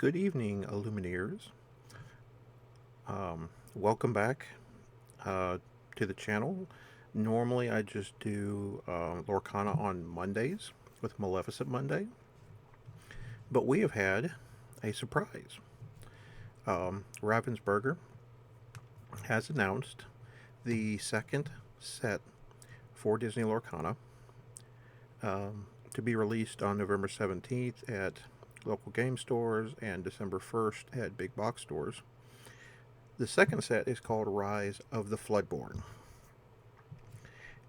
Good evening, Illumineers. Welcome back uh, to the channel. Normally, I just do Lorcana on Mondays with Maleficent Monday, but we have had a surprise. Ravensburger has announced the second set for Disney Lorcana to be released on November 17th at local game stores and December 1st at big box stores. The second set is called Rise of the Floodborn.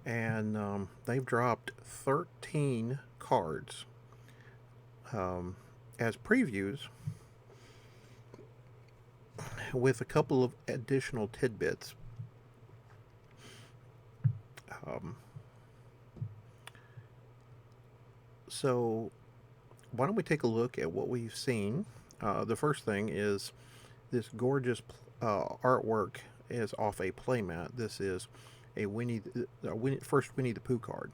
And they've dropped 13 cards as previews with a couple of additional tidbits. Um, so, why don't we take a look at what we've seen? The first thing is this gorgeous artwork is off a playmat. This is a first Winnie the Pooh card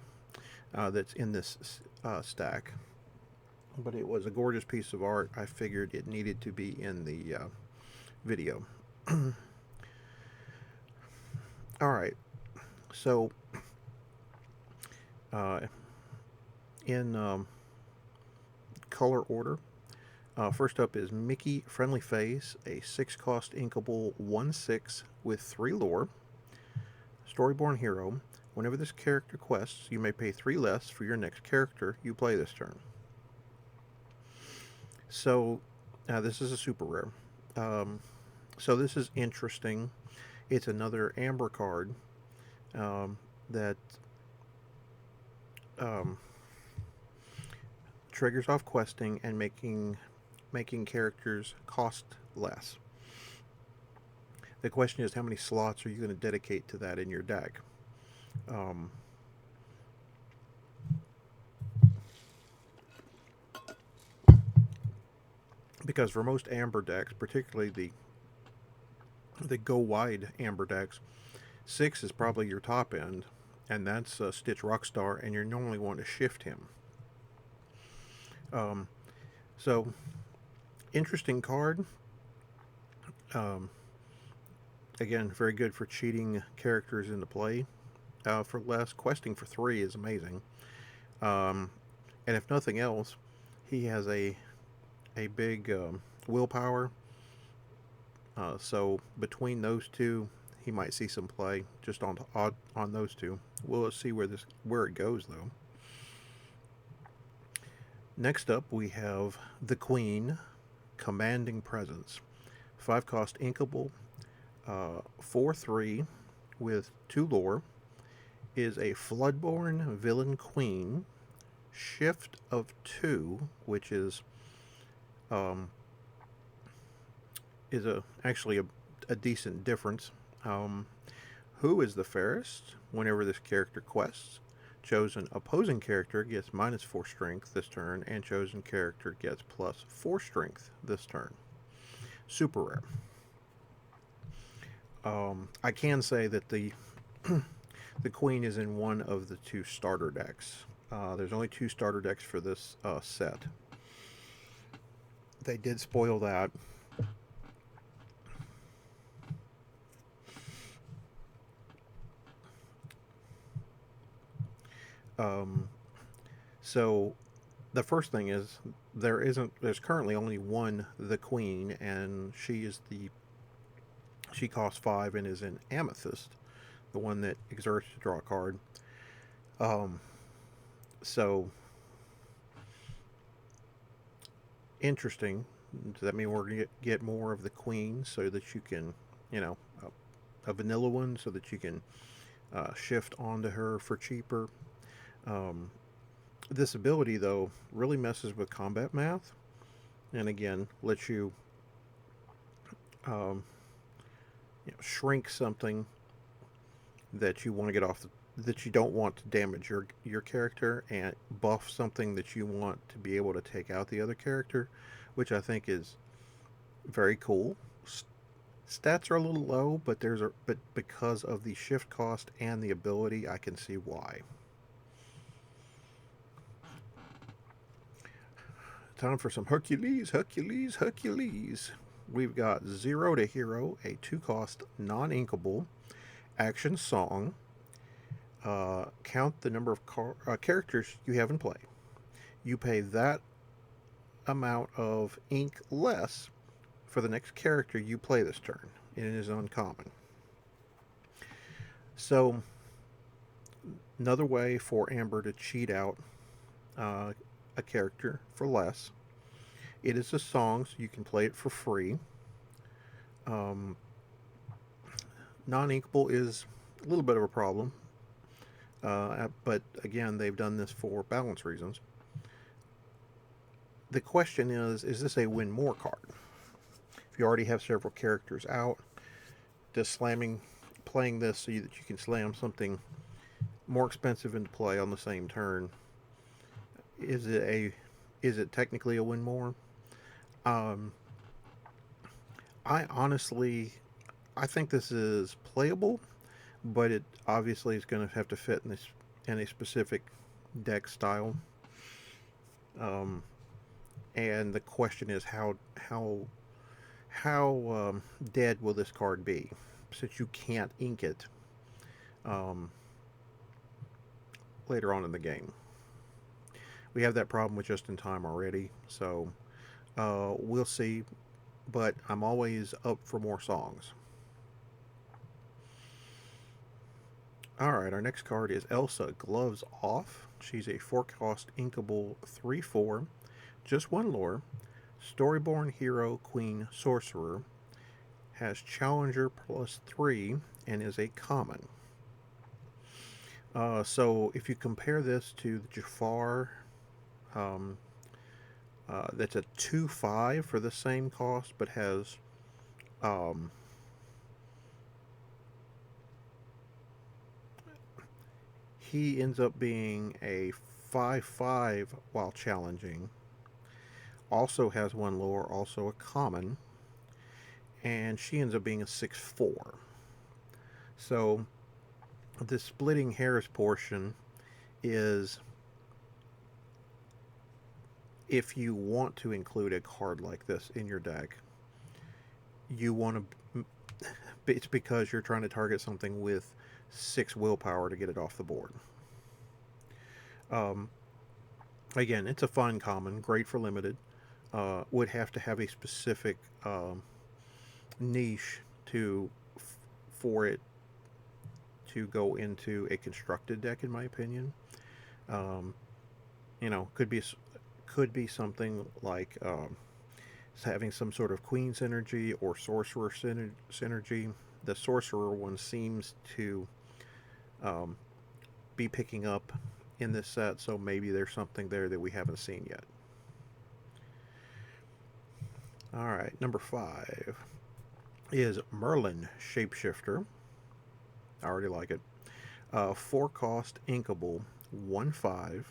that's in this stack. But it was a gorgeous piece of art. I figured it needed to be in the video. All right. So, in color order, first up is Mickey Friendly Face, a 6-cost inkable 1/6 with 3 lore. Storyborn Hero. Whenever this character quests, you may pay 3 less for your next character you play this turn. So, this is a super rare. So this is interesting. It's another Amber card that triggers off questing and making characters cost less. The question is, how many slots are you going to dedicate to that in your deck? Because for most Amber decks, particularly the go wide Amber decks, 6 is probably your top end, and that's Stitch Rockstar, and you normally want to shift him. So, interesting card. Again, very good for cheating characters into play. For less, questing for 3 is amazing. And if nothing else, he has a big willpower. So between those two, he might see some play just on those two. We'll see where it goes though. Next up, we have the Queen, Commanding Presence, 5-cost inkable, 4/3 with 2 lore, is a Floodborn Villain Queen, shift of 2, which is actually a decent difference. Who is the fairest? Whenever this character quests, chosen opposing character gets -4 strength this turn, and chosen character gets +4 strength this turn. Super rare. I can say that the the Queen is in one of the 2 starter decks. There's only 2 starter decks for this set. They did spoil that. So the first thing is there's currently only one the Queen, and she costs 5 and is in Amethyst, the one that exerts to draw a card. So interesting. Does that mean we're going to get more of the Queen so that you can, a vanilla one so that you can shift onto her for cheaper? This ability, though, really messes with combat math, and again, lets you, shrink something that you want to get off, that you don't want to damage your character, and buff something that you want to be able to take out the other character, which I think is very cool. Stats are a little low, but because of the shift cost and the ability, I can see why. Time for some Hercules, Hercules, Hercules. We've got Zero to Hero, a 2-cost, non-inkable action song. Count the number of characters you have in play. You pay that amount of ink less for the next character you play this turn. It is uncommon. So, another way for Amber to cheat out a character for less. It is a song, so you can play it for free. Um, Non-inkable is a little bit of a problem, but again, they've done this for balance reasons. The question is this a win more card? If you already have several characters out, does playing this so that you can slam something more expensive into play on the same turn, is it technically a win more? Um, I honestly, I think this is playable, but it obviously is going to have to fit in a specific deck style. Um, and the question is how dead will this card be, since you can't ink it um, later on in the game. We have that problem with Just in Time already, so we'll see. But I'm always up for more songs. Alright, our next card is Elsa, Gloves Off. She's a 4-cost inkable 3/4, just 1 lore, Storyborn Hero, Queen, Sorcerer, has Challenger +3, and is a common. So if you compare this to the Jafar, um, that's a 2/5 for the same cost, but has um, he ends up being a 5/5 while challenging. Also has 1 lore, also a common, and she ends up being a 6/4. So the splitting hairs portion is, if you want to include a card like this in your deck, you want to. It's because you're trying to target something with 6 willpower to get it off the board. Um, Again, it's a fun common, great for limited. Would have to have a specific niche for it to go into a constructed deck, in my opinion. Um, could be something like having some sort of Queen synergy or Sorcerer synergy. The Sorcerer one seems to um, be picking up in this set, so maybe there's something there that we haven't seen yet. Alright, number 5 is Merlin, Shapeshifter. I already like it. 4-cost inkable, 1/5,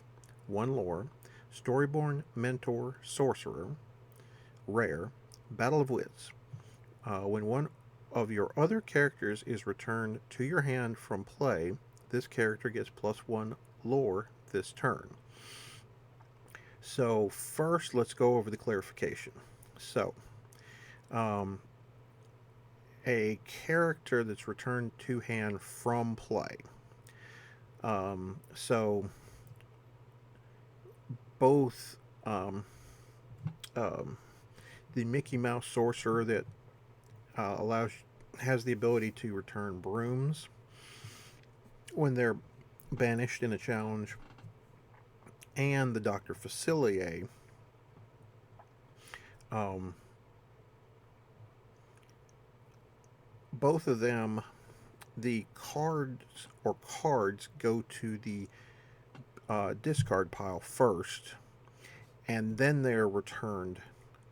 1 lore, Storyborn Mentor Sorcerer, rare, Battle of Wits. When one of your other characters is returned to your hand from play, this character gets +1 lore this turn. So first, let's go over the clarification. So, a character that's returned to hand from play. So both the Mickey Mouse Sorcerer that has the ability to return brooms when they're banished in a challenge, and the Dr. Facilier, both of them, the cards go to the discard pile first, and then they're returned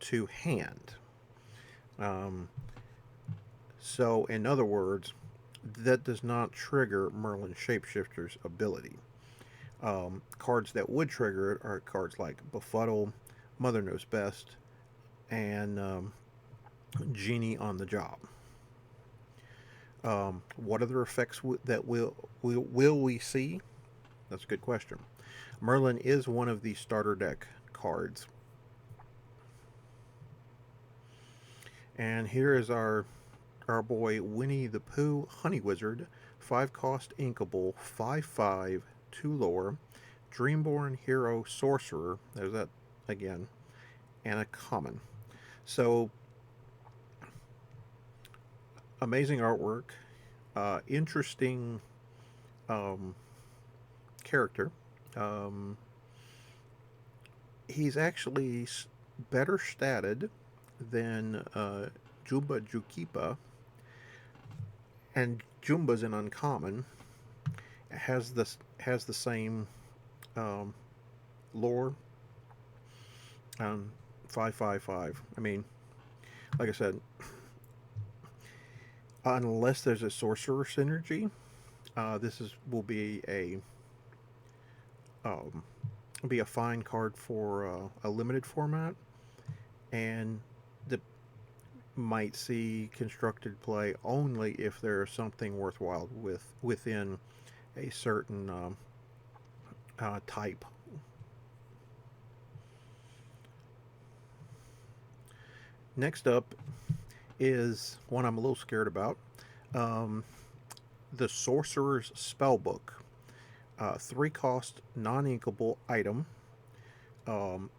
to hand. So, in other words, that does not trigger Merlin Shapeshifter's ability. Cards that would trigger it are cards like Befuddle, Mother Knows Best, and Genie on the Job. What other effects that will we see? That's a good question. Merlin is one of the starter deck cards And here is our boy Winnie the Pooh Honey Wizard, 5 cost inkable, 5/5, 2 lore, Dreamborn Hero Sorcerer. There's that again, and a common. So amazing artwork, interesting um, character. Um, he's actually better statted than Jumba Jukipa, and Jumba's an uncommon. Has the same um, lore. 5/5/5. I mean, like I said, unless there's a sorcerer synergy, this is will um, be a fine card for a limited format, and that might see constructed play only if there's something worthwhile within a certain type. Next up is one I'm a little scared about. Um, the Sorcerer's Spellbook. 3 cost non inkable item. Um,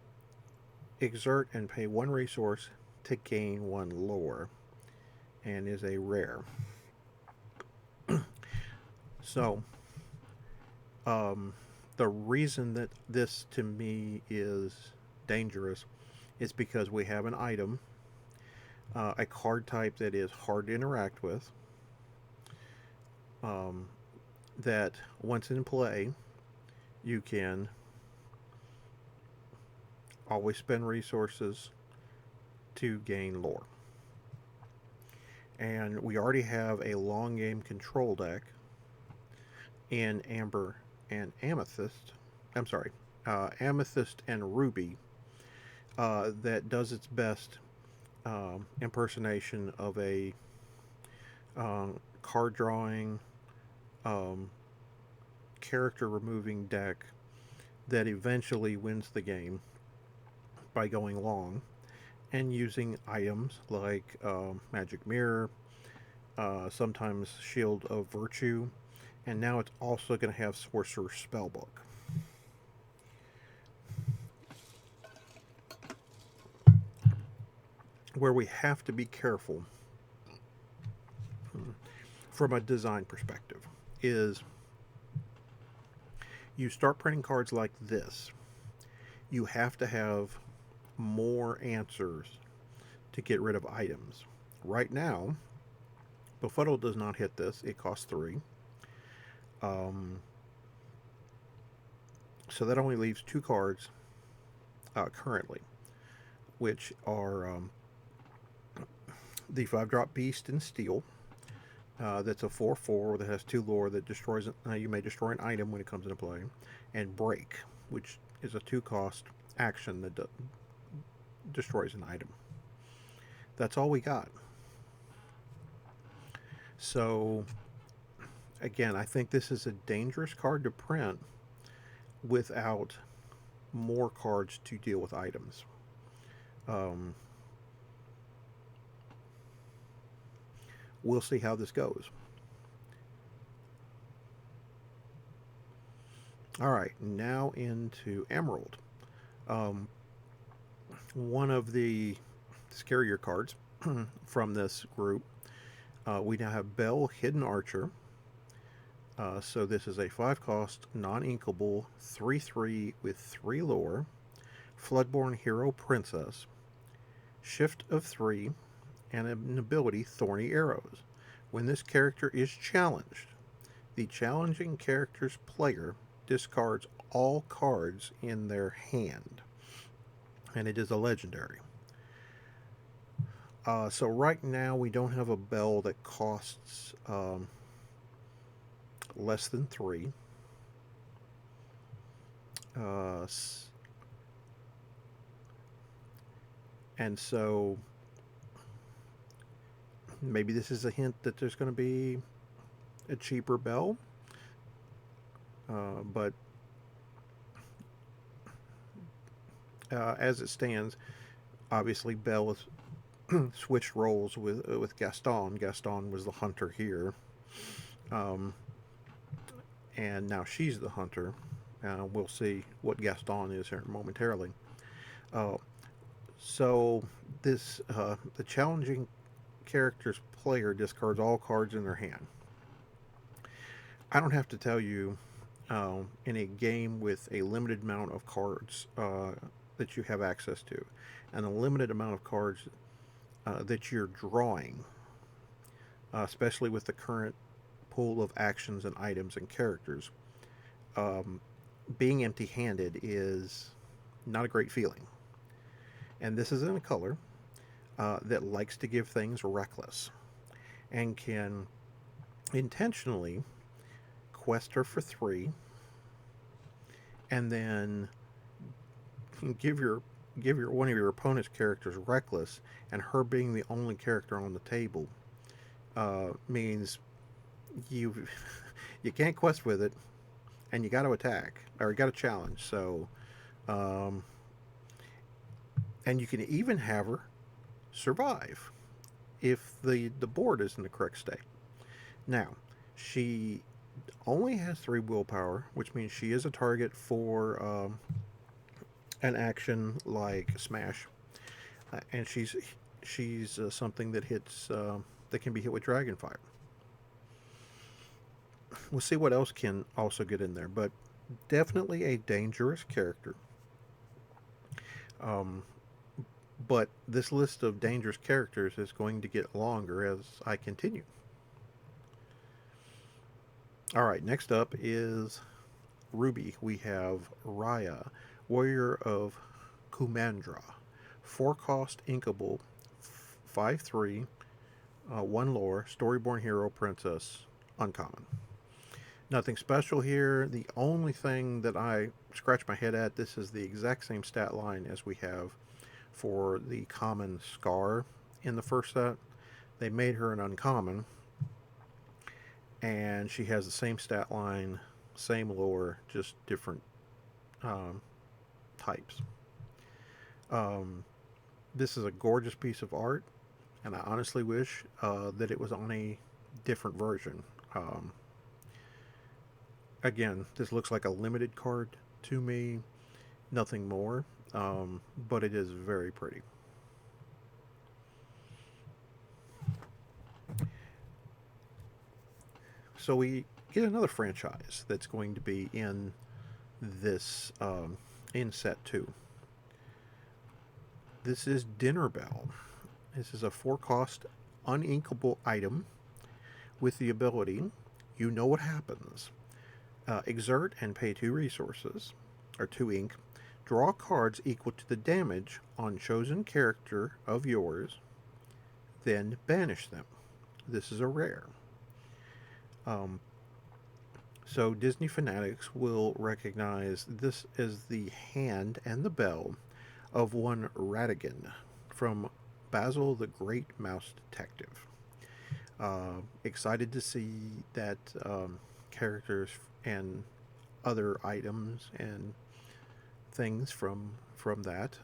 exert and pay 1 resource to gain 1 lore, and is a rare. So, um, the reason that this to me is dangerous is because we have an item, a card type that is hard to interact with, um, that once in play, you can always spend resources to gain lore. And we already have a long game control deck in Amber and Amethyst. I'm sorry, Amethyst and Ruby, that does its best impersonation of a card drawing, um, character removing deck that eventually wins the game by going long and using items like Magic Mirror, sometimes Shield of Virtue, and now it's also going to have Sorcerer's Spellbook. Where we have to be careful from a design perspective is you start printing cards like this, you have to have more answers to get rid of items. Right now, Befuddle does not hit this. It costs 3. So that only leaves 2 cards currently, which are the 5-drop Beast and Steel. That's a 4/4 that has 2 lore that destroys. You may destroy an item when it comes into play, and Break, which is a 2-cost action that destroys an item. That's all we got. So, again, I think this is a dangerous card to print without more cards to deal with items. We'll see how this goes. All right, now into Emerald. One of the scarier cards from this group. We now have Bell Hidden Archer. So this is a 5-cost, non-inkable, 3/3 with 3 lore, Floodborn Hero Princess, Shift of 3, and an ability Thorny Arrows. When this character is challenged, the challenging character's player discards all cards in their hand, and it is a legendary. So right now we don't have a Bell that costs less than 3. And so maybe this is a hint that there's going to be a cheaper Bell. But as it stands, obviously Bell is switched roles with Gaston. Gaston was the hunter here, um, and now she's the hunter. We'll see what Gaston is here momentarily. Uh, so the challenging character's player discards all cards in their hand. I don't have to tell you, in a game with a limited amount of cards that you have access to, and a limited amount of cards that you're drawing, especially with the current pool of actions and items and characters, um, being empty handed is not a great feeling. And this is in a color that likes to give things reckless and can intentionally quest her for 3 and then give your one of your opponent's characters reckless, and her being the only character on the table means you you can't quest with it, and you got to attack or you got to challenge. So, um, and you can even have her survive if the board is in the correct state. Now, she only has 3 willpower, which means she is a target for an action like smash, and she's something that hits that can be hit with dragonfire. We'll see what else can also get in there, but definitely a dangerous character. Um, but this list of dangerous characters is going to get longer as I continue. All right, next up is Ruby. We have Raya, Warrior of Kumandra. 4 cost inkable, 5/3, 1 lore, Storyborn hero, princess, uncommon. Nothing special here. The only thing that I scratch my head at, this is the exact same stat line as we have for the common Scar in the first set. They made her an uncommon, and she has the same stat line, same lore, just different um, types. Um, this is a gorgeous piece of art, and I honestly wish that it was on a different version. Again, this looks like a limited card to me, nothing more, but it is very pretty. So we get another franchise that's going to be in this in set 2. This is Dinner Bell. This is a 4 cost uninkable item with the ability, you know what happens. Exert and pay 2 resources, or 2 ink. Draw cards equal to the damage on chosen character of yours, then banish them. This is a rare. Um, so Disney fanatics will recognize this as the hand and the bell of one Ratigan from Basil the Great Mouse Detective. Excited to see that characters and other items and things from that.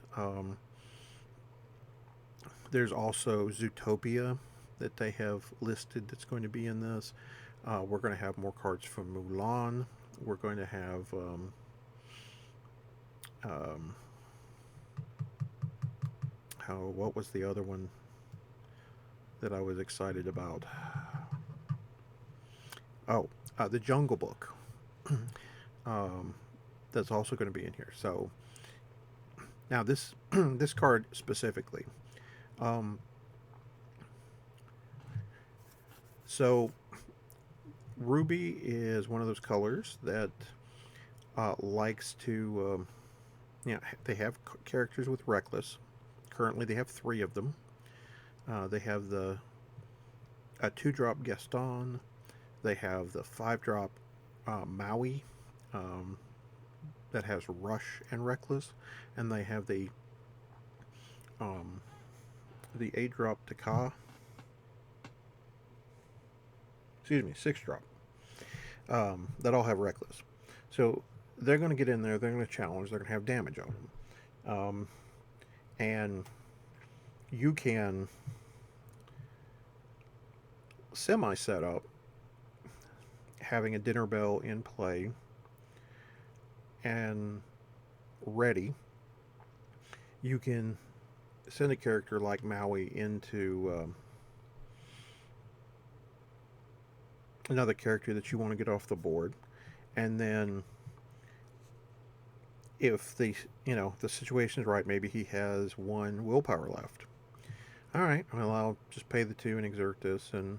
There's also Zootopia that they have listed that's going to be in this. We're going to have more cards from Mulan. We're going to have what was the other one that I was excited about? Oh, the Jungle Book. That's also going to be in here. So now this this card specifically. So Ruby is one of those colors that likes to, they have characters with Reckless. Currently, they have 3 of them. They have a 2-drop Gaston. They have the 5-drop Maui that has Rush and Reckless, and they have the 8-drop Taka. Excuse me, 6-drop. That all have Reckless. So they're going to get in there. They're going to challenge. They're going to have damage on them. And you can semi set up having a dinner bell in play and ready. You can send a character like Maui into another character that you want to get off the board, and then if the situation is right, maybe he has one willpower left. All right, well, I'll just pay the 2 and exert this, and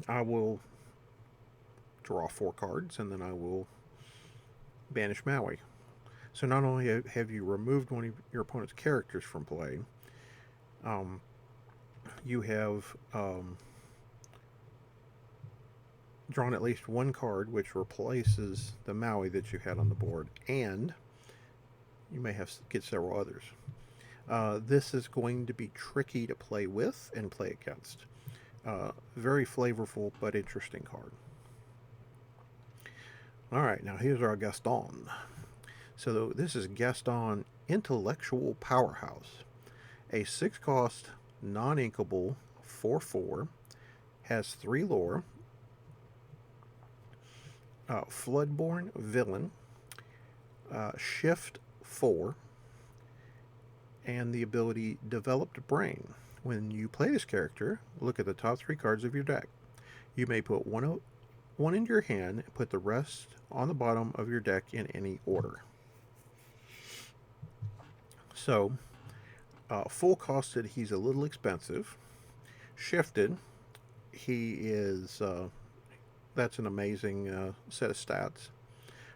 I will draw 4 cards, and then I will banish Maui. So not only have you removed one of your opponent's characters from play, you have drawn at least 1 card which replaces the Maui that you had on the board, and you may get several others. This is going to be tricky to play with and play against. Very flavorful but interesting card. Alright, now here's our Gaston. So this is Gaston Intellectual Powerhouse. A 6-cost, non-inkable, 4/4, has 3 lore, Floodborn Villain, Shift 4, and the ability Developed Brain. When you play this character, look at the top 3 cards of your deck. You may put one into your hand and put the rest on the bottom of your deck in any order. So, full costed, he's a little expensive. Shifted, he is that's an amazing set of stats,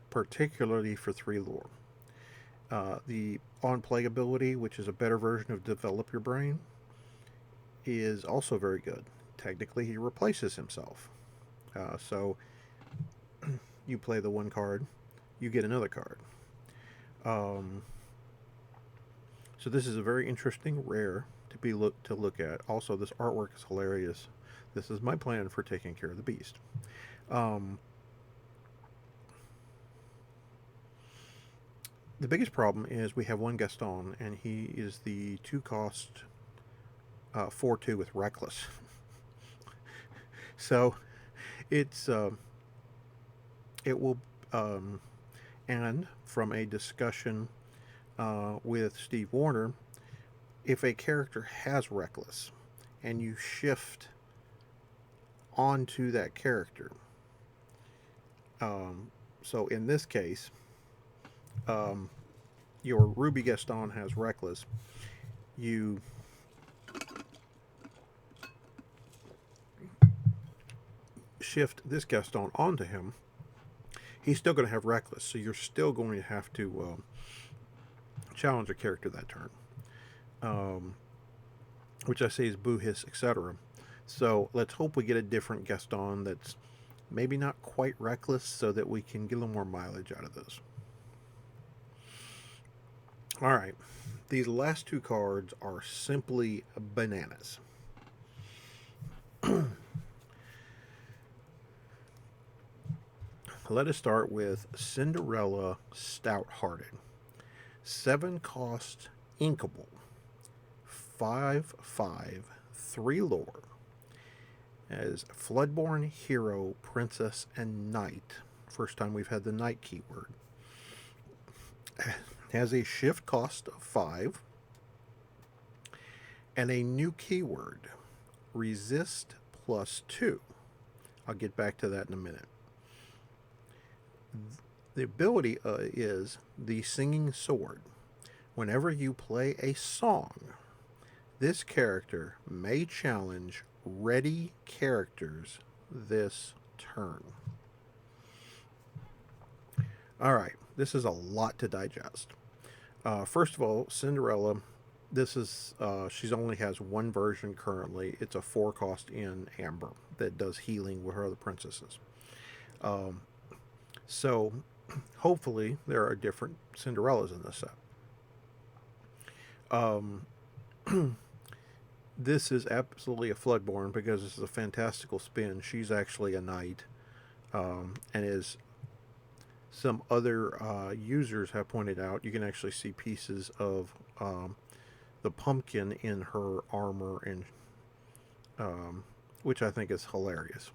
particularly for 3 lore. The on-play ability, which is a better version of Develop Your Brain, is also very good. Technically, he replaces himself. So you play the 1 card, you get another card. So this is a very interesting rare to look at. Also, this artwork is hilarious. This is my plan for taking care of the beast. The biggest problem is we have 1 Gaston, and he is the 2-cost 4/2 with Reckless. So it will and from a discussion with Steve Warner, if a character has Reckless and you shift onto that character, so in this case, your Ruby Gaston has Reckless, you shift this Gaston onto him, he's still going to have Reckless, so you're still going to have to challenge a character that turn, which I say is Boo Hiss, etc. So let's hope we get a different Gaston that's maybe not quite Reckless, so that we can get a little more mileage out of this. Alright, these last 2 cards are simply bananas. Let us start with Cinderella Stout-Hearted. 7-cost inkable, 5/5, 3 lore. As Floodborn Hero, Princess, and Knight. First time we've had the Knight keyword. Has a shift cost of 5. And a new keyword, Resist +2. I'll get back to that in a minute. The ability is the Singing Sword. Whenever you play a song, this character may challenge ready characters this turn. Alright, this is a lot to digest. First of all, Cinderella, this is she only has 1 version currently. It's a 4-cost in Amber that does healing with her other princesses. So hopefully there are different Cinderellas in this set. This is absolutely a Floodborn because this is a fantastical spin. She's actually a knight, and as some other users have pointed out, you can actually see pieces of the pumpkin in her armor, and which I think is hilarious.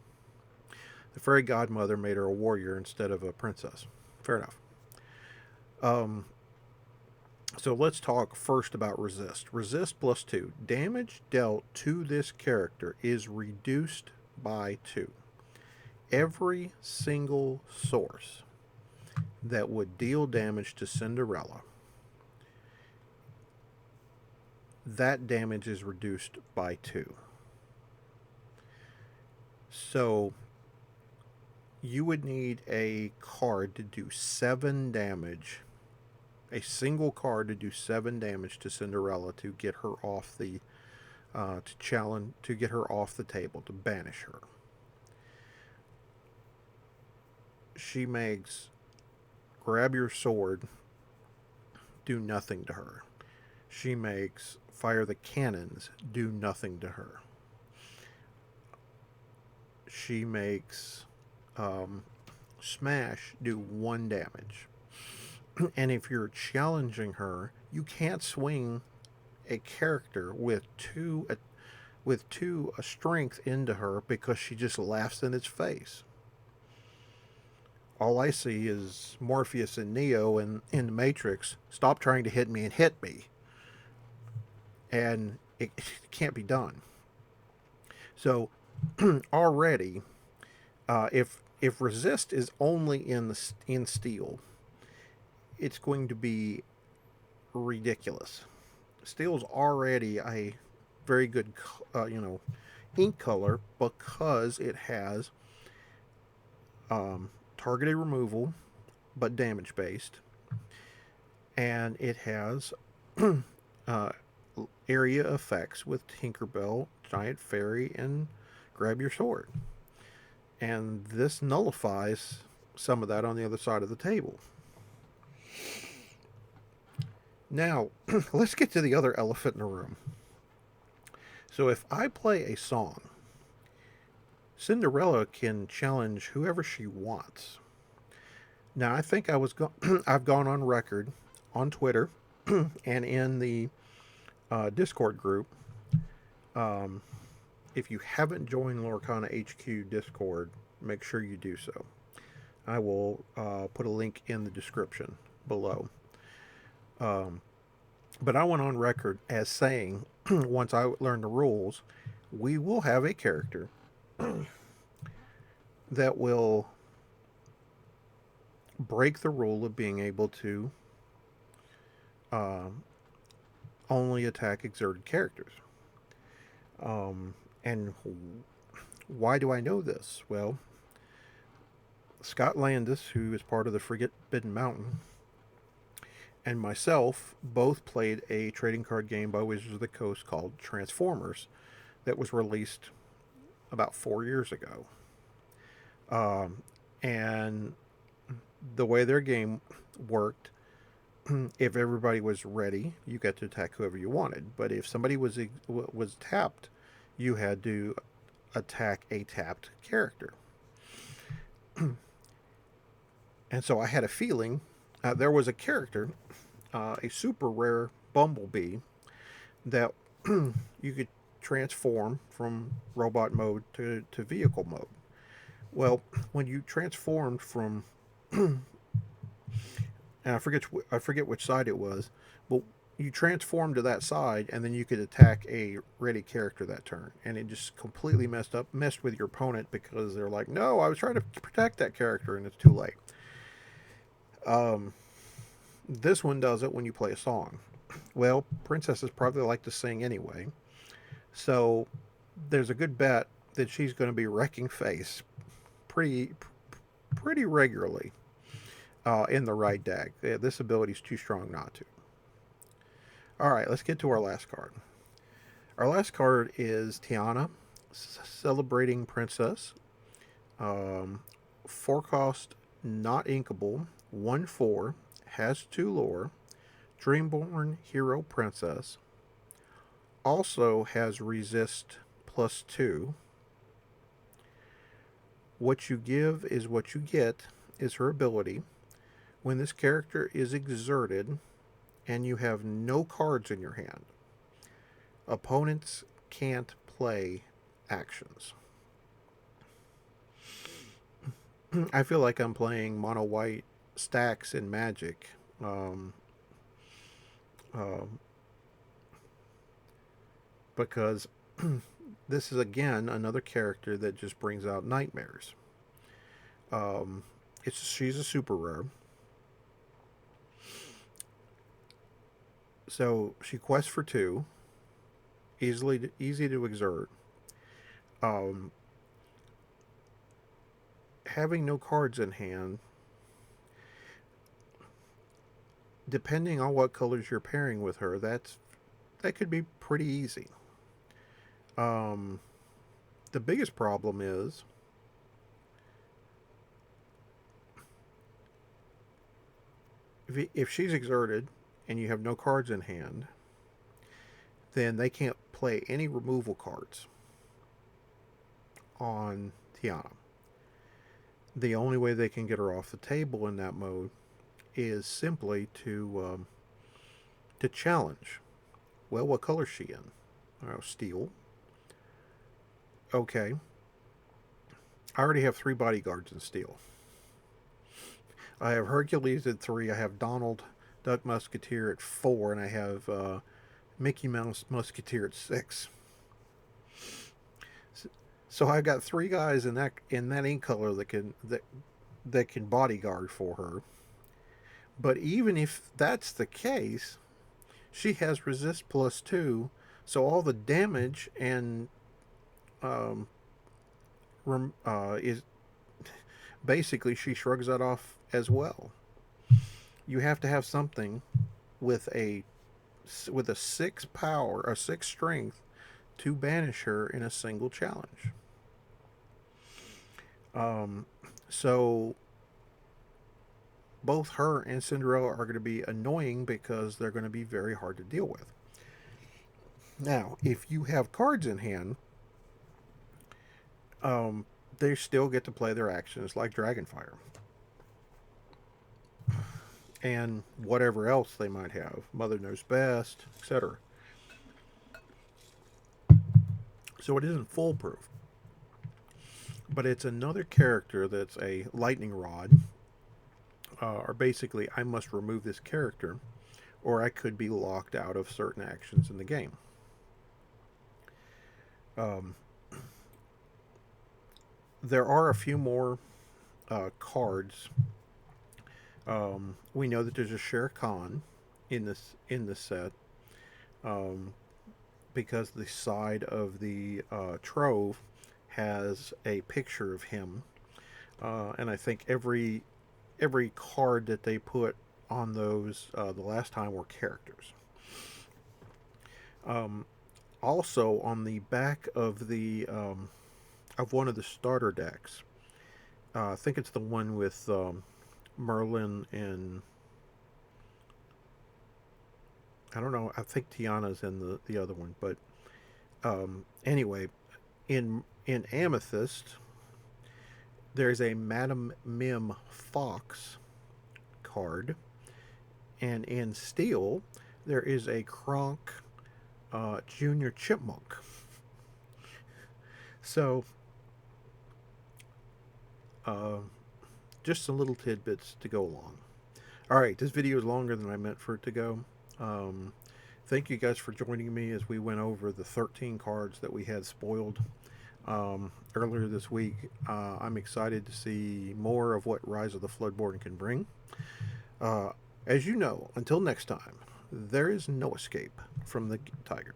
The fairy godmother made her a warrior instead of a princess. Fair enough. Um, so let's talk first about resist. Resist +2. Damage dealt to this character is reduced by 2. Every single source that would deal damage to Cinderella, that damage is reduced by 2. So you would need a card to do 7 damage, a single card to do 7 damage to Cinderella to get her off the to get her off the table, to banish her. She makes grab your sword do nothing to her. She makes fire the cannons do nothing to her. She makes smash do 1 damage. And if you're challenging her, you can't swing a character with two strength into her, because she just laughs in its face. All I see is Morpheus and Neo in the Matrix. Stop trying to hit me and hit me. And it can't be done. So already, if resist is only in steel, it's going to be ridiculous. Steel's already a very good, ink color, because it has targeted removal, but damage based, and it has area effects with Tinkerbell, Giant Fairy, and Grab Your Sword. And this nullifies some of that on the other side of the table. Now, let's get to the other elephant in the room. So if I play a song, Cinderella can challenge whoever she wants. Now, I think I've gone on record on Twitter and in the Discord group. If you haven't joined Lorcana HQ Discord, make sure you do so. I will put a link in the description below. But I went on record as saying, once I learn the rules, we will have a character that will break the rule of being able to only attack exerted characters. And why do I know this? Well, Scott Landis, who is part of the Forbidden Mountain, and myself both played a trading card game by Wizards of the Coast called Transformers that was released about 4 years ago. And the way their game worked, if everybody was ready, you got to attack whoever you wanted. But if somebody was tapped, you had to attack a tapped character. And so I had a feeling there was a character, a super rare Bumblebee, that you could transform from robot mode to vehicle mode. Well, when you transformed from, and I forget which side it was, but you transformed to that side, and then you could attack a ready character that turn, and it just completely messed with your opponent, because they're like, no, I was trying to protect that character, and it's too late. This one does it when you play a song. Well, princesses probably like to sing anyway, so there's a good bet that she's going to be wrecking face pretty regularly in the right deck. This ability is too strong not to. All right, let's get to our last card. Our last card is Tiana, Celebrating Princess. 4 cost, not inkable, 1/4, has 2 lore, Dreamborn Hero Princess. Also has resist +2. What you give is what you get is her ability. When this character is exerted and you have no cards in your hand, Opponents can't play actions. I feel like I'm playing mono white stacks in Magic. Um, um, because this is again another character that just brings out nightmares. Um, she's a super rare, so she quests for two, easy to exert. Um, Having no cards in hand, depending on what colors you're pairing with her, that could be pretty easy. Um, the biggest problem is if she's exerted and you have no cards in hand, then they can't play any removal cards on Tiana. The only way they can get her off the table in that mode is simply to challenge. Well, what color is she in? Oh, steel. Okay. I already have 3 bodyguards in steel. I have Hercules at 3. I have Donald Duck Musketeer at 4, and I have Mickey Mouse Musketeer at 6. So I've got 3 guys in that ink color that can bodyguard for her. But even if that's the case, she has resist +2, so all the damage and is basically she shrugs that off as well. You have to have something with a 6 power, a 6 strength to banish her in a single challenge. So both her and Cinderella are going to be annoying because they're going to be very hard to deal with. Now, if you have cards in hand, they still get to play their actions like Dragonfire and whatever else they might have, Mother Knows Best, etc. So it isn't foolproof, but it's another character that's a lightning rod, or basically I must remove this character, or I could be locked out of certain actions in the game. There are a few more cards. We know that there's a Shere Khan in this set, because the side of the trove has a picture of him, and I think every card that they put on those the last time were characters. Also, on the back of the of one of the starter decks, I think it's the one with Merlin and I don't know. I think Tiana's in the other one, but anyway, in Amethyst, there's a Madame Mim Fox card, and in Steel, there is a Kronk Junior Chipmunk. So, just some little tidbits to go along. All right, this video is longer than I meant for it to go. Thank you guys for joining me as we went over the 13 cards that we had spoiled earlier this week. I'm excited to see more of what Rise of the Floodborn can bring. As you know, until next time, there is no escape from the Tiger.